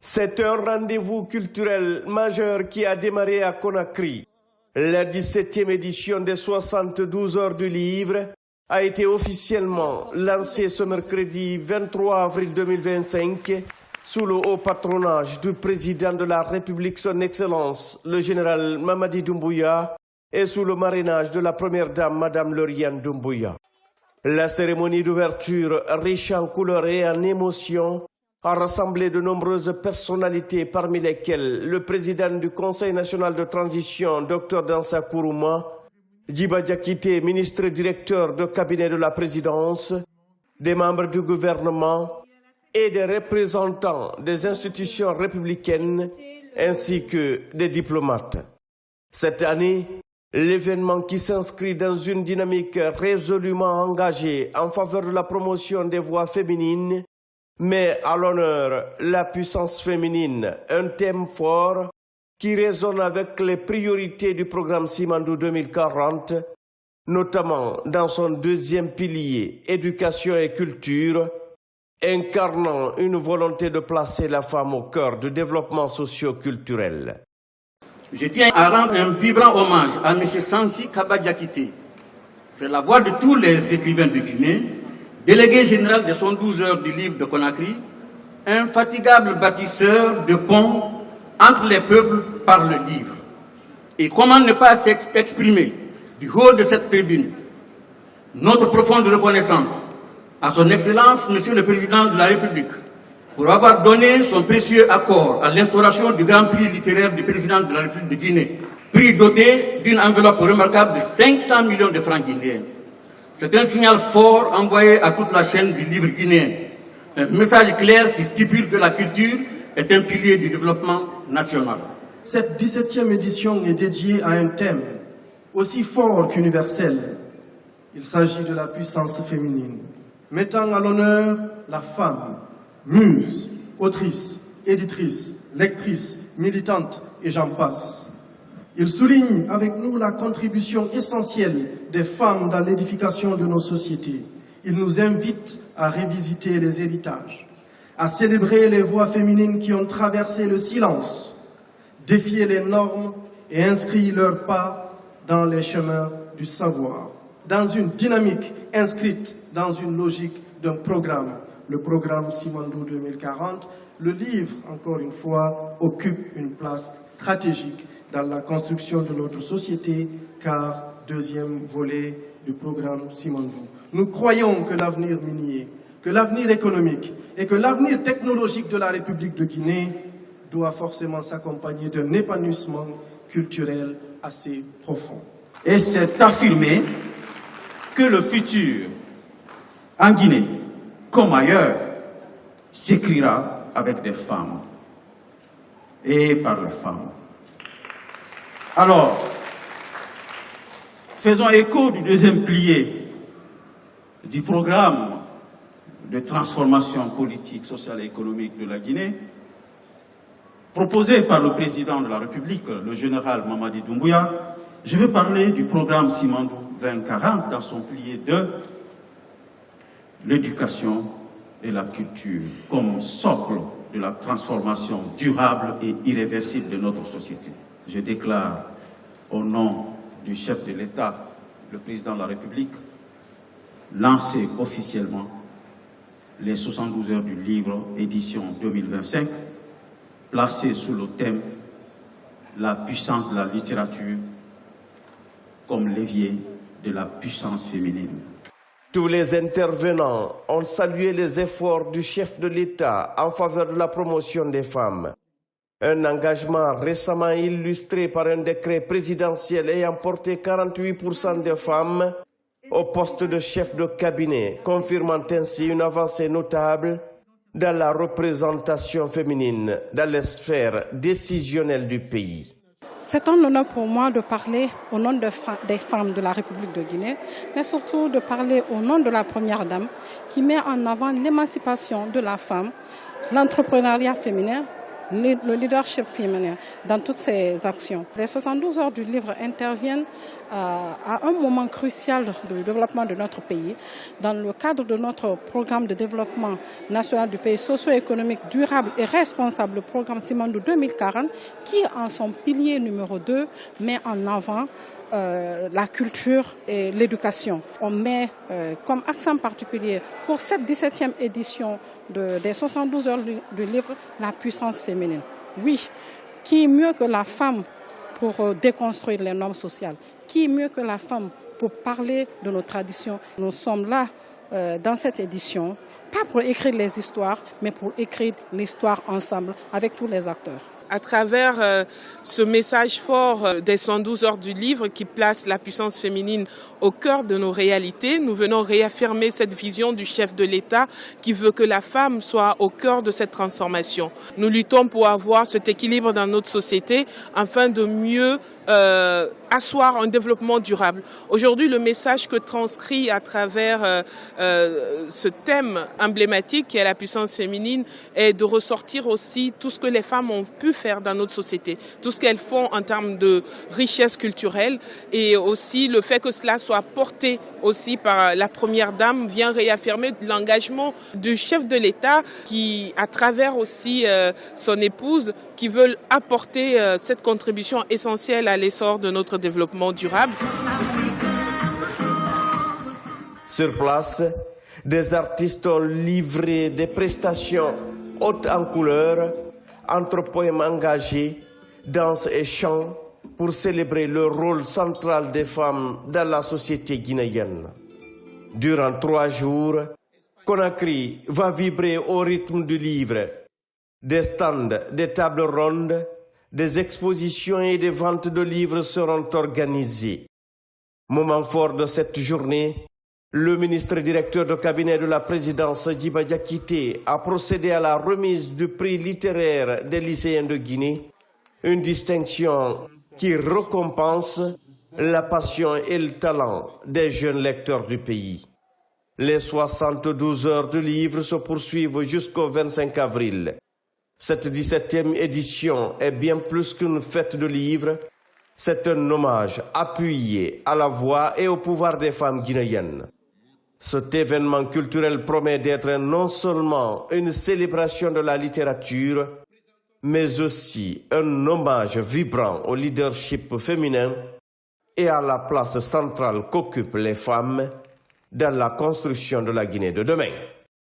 C'est un rendez-vous culturel majeur qui a démarré à Conakry. La 17e édition des 72 heures du livre a été officiellement lancée ce mercredi 23 avril 2025 sous le haut patronage du président de la République, son Excellence, le général Mamadi Doumbouya, et sous le marrainage de la première dame, Madame Lauriane Doumbouya. La cérémonie d'ouverture, riche en couleurs et en émotions, a rassemblé de nombreuses personnalités, parmi lesquelles le président du Conseil national de transition, Dr Dansa Kourouma, Djiba Diakité, ministre directeur de cabinet de la présidence, des membres du gouvernement et des représentants des institutions républicaines, ainsi que des diplomates. Cette année, l'événement qui s'inscrit dans une dynamique résolument engagée en faveur de la promotion des voix féminines met à l'honneur la puissance féminine, un thème fort qui résonne avec les priorités du programme Simandou 2040, notamment dans son deuxième pilier, éducation et culture, incarnant une volonté de placer la femme au cœur du développement socio-culturel. Je tiens à rendre un vibrant hommage à M. Sansi Kaba Diakité. C'est la voix de tous les écrivains de Guinée, délégué général des 112 heures du livre de Conakry, infatigable bâtisseur de ponts entre les peuples par le livre. Et comment ne pas s'exprimer du haut de cette tribune notre profonde reconnaissance à son Excellence, Monsieur le Président de la République, pour avoir donné son précieux accord à l'instauration du Grand Prix littéraire du Président de la République de Guinée, prix doté d'une enveloppe remarquable de 500 millions de francs guinéens. C'est un signal fort envoyé à toute la chaîne du livre guinéen. Un message clair qui stipule que la culture est un pilier du développement national. Cette 17e édition est dédiée à un thème aussi fort qu'universel. Il s'agit de la puissance féminine, mettant à l'honneur la femme, muse, autrice, éditrice, lectrice, militante et j'en passe. Il souligne avec nous la contribution essentielle des femmes dans l'édification de nos sociétés. Il nous invite à revisiter les héritages, à célébrer les voix féminines qui ont traversé le silence, défier les normes et inscrire leurs pas dans les chemins du savoir, dans une dynamique inscrite dans une logique d'un programme, le programme Simandou 2040. Le livre, encore une fois, occupe une place stratégique dans la construction de notre société, car deuxième volet du programme Simandou. Nous croyons que l'avenir minier, que l'avenir économique et que l'avenir technologique de la République de Guinée doit forcément s'accompagner d'un épanouissement culturel assez profond. Et c'est affirmé que le futur en Guinée, comme ailleurs, s'écrira avec des femmes et par les femmes. Alors, faisons écho du deuxième pilier du programme de transformation politique, sociale et économique de la Guinée, proposé par le président de la République, le général Mamadi Doumbouya. Je vais parler du programme Simandou 2040 dans son pilier de l'éducation et la culture comme socle de la transformation durable et irréversible de notre société. Je déclare au nom du chef de l'État, le président de la République, lancer officiellement les 72 heures du livre édition 2025, placé sous le thème « La puissance de la littérature comme levier de la puissance féminine ». Tous les intervenants ont salué les efforts du chef de l'État en faveur de la promotion des femmes. Un engagement récemment illustré par un décret présidentiel ayant porté 48% de femmes au poste de chef de cabinet, confirmant ainsi une avancée notable dans la représentation féminine dans les sphères décisionnelles du pays. C'est un honneur pour moi de parler au nom des femmes de la République de Guinée, mais surtout de parler au nom de la Première Dame qui met en avant l'émancipation de la femme, l'entrepreneuriat féminin le leadership féminin dans toutes ces actions. Les 72 heures du livre interviennent à un moment crucial du développement de notre pays, dans le cadre de notre programme de développement national du pays socio-économique durable et responsable, le programme Simandou 2040, qui en son pilier numéro 2 met en avant la culture et l'éducation. On met comme accent particulier pour cette 17e édition des 72 heures du livre la puissance féminine. Oui, qui mieux que la femme pour déconstruire les normes sociales? Qui mieux que la femme pour parler de nos traditions? Nous sommes là dans cette édition, pas pour écrire les histoires, mais pour écrire l'histoire ensemble avec tous les acteurs. À travers ce message fort des 112 heures du livre qui place la puissance féminine au cœur de nos réalités, nous venons réaffirmer cette vision du chef de l'État qui veut que la femme soit au cœur de cette transformation. Nous luttons pour avoir cet équilibre dans notre société afin de mieux asseoir un développement durable. Aujourd'hui, le message que transcrit à travers ce thème emblématique qui est la puissance féminine est de ressortir aussi tout ce que les femmes ont pu faire dans notre société, tout ce qu'elles font en termes de richesse culturelle, et aussi le fait que cela soit porté aussi par la première dame vient réaffirmer l'engagement du chef de l'État qui, à travers aussi son épouse, qui veulent apporter cette contribution essentielle à l'essor de notre développement durable. Sur place, des artistes ont livré des prestations hautes en couleur, entre poèmes engagés, danse et chants, pour célébrer le rôle central des femmes dans la société guinéenne. Durant 3 jours, Conakry va vibrer au rythme du livre. Des stands, des tables rondes, des expositions et des ventes de livres seront organisées. Moment fort de cette journée, le ministre directeur de cabinet de la présidence, Djiba Diakité, a procédé à la remise du prix littéraire des lycéens de Guinée, une distinction qui récompense la passion et le talent des jeunes lecteurs du pays. Les 72 heures du livre se poursuivent jusqu'au 25 avril. Cette 17e édition est bien plus qu'une fête de livres, c'est un hommage appuyé à la voix et au pouvoir des femmes guinéennes. Cet événement culturel promet d'être non seulement une célébration de la littérature, mais aussi un hommage vibrant au leadership féminin et à la place centrale qu'occupent les femmes dans la construction de la Guinée de demain.